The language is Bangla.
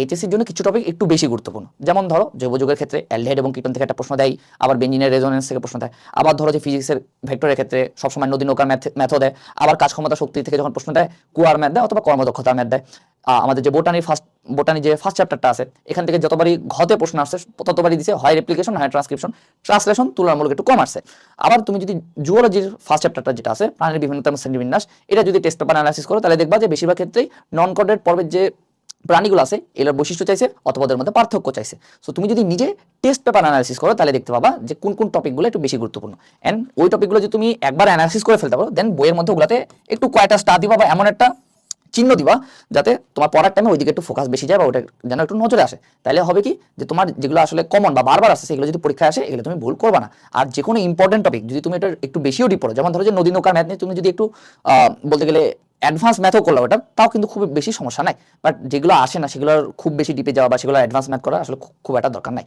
এইচএসসির জন্য কিছু টপিক একটু বেশি গুরুত্বপূর্ণ, যেমন ধরো জৈব যৌগের ক্ষেত্রে অ্যালডিহাইড এবং কিটোন থেকে একটা প্রশ্ন দেয়, আবার বেঞ্জিনের রেজোনেন্স থেকে প্রশ্ন দেয়, আবার ধরো যে ফিজিক্সের ভেক্টরের ক্ষেত্রে সবসময় নদী নৌকার ম্যাথও দেয়, আবার কাজ ক্ষমতা শক্তি থেকে যখন প্রশ্ন দেয় কুয়ার ম্যাথ দেয় অথবা কর্মদক্ষতার ম্যাথ দেয়। আমাদের যে বোটানি যে ফার্স্ট চ্যাপ্টারটা আছে এখান থেকে যতবারই ঘতে প্রশ্ন আসছে ততবারই দিছে হয় রেপ্লিকেশন হয় ট্রান্সলেশন তুলনামূলক একটু কম আসছে। আবার তুমি যদি জুওলজির ফার্স্ট চ্যাপ্টারটা যেটা আছে প্রাণীর বিভিন্নতা এবং শ্রেণীবিন্যাস, এটা যদি টেস্ট পেপার অ্যানালাইসিস করো তাহলে দেখবা যে বেশিরভাগ ক্ষেত্রেই নন কোডেড পর্বের যে প্রাণীগুলো আছে এগুলোর বৈশিষ্ট্য চাইছে অথবা ওদের মধ্যে পার্থক্য চাইছে। সো তুমি যদি নিজে টেস্ট পেপার অ্যানালাইসিস করো তাহলে দেখতে পাবা যে কোন কোন টপিকগুলো একটু বেশি গুরুত্বপূর্ণ, এন্ড ওই টপিকগুলো যদি তুমি একবার অ্যানালাইসিস করে ফেলতে পারো দেন বইয়ের মধ্যে ওগুলাতে একটু কয়টা স্টার দিবা বা এমন একটা চিহ্ন দিবা যাতে তোমার পড়ার টাইমে ওইদিকে একটু ফোকাস বেশি যায় বা ওটা যেন একটু নজরে আসে। তাহলে হবে কি যে তোমার যেগুলো আসলে কমন বা বারবার আসছে সেগুলো যদি পরীক্ষায় আসে এগুলো তুমি ভুল করবা না। আর যে কোনো ইম্পর্টেন্ট টপিক যদি তুমি এটা একটু বেশিও ডিপ পড়ো, যেমন ধরো যে নদী নৌকার ম্যাথ নিয়ে তুমি যদি একটু বলতে গেলে অ্যাডভান্স ম্যাথও করলো ওটা তাও কিন্তু খুব বেশি সমস্যা নাই, বাট যেগুলো আসে না সেগুলোর খুব বেশি ডিপে যাওয়া বা সেগুলো অ্যাডভান্স ম্যাথ করা আসলে খুব একটা দরকার নাই।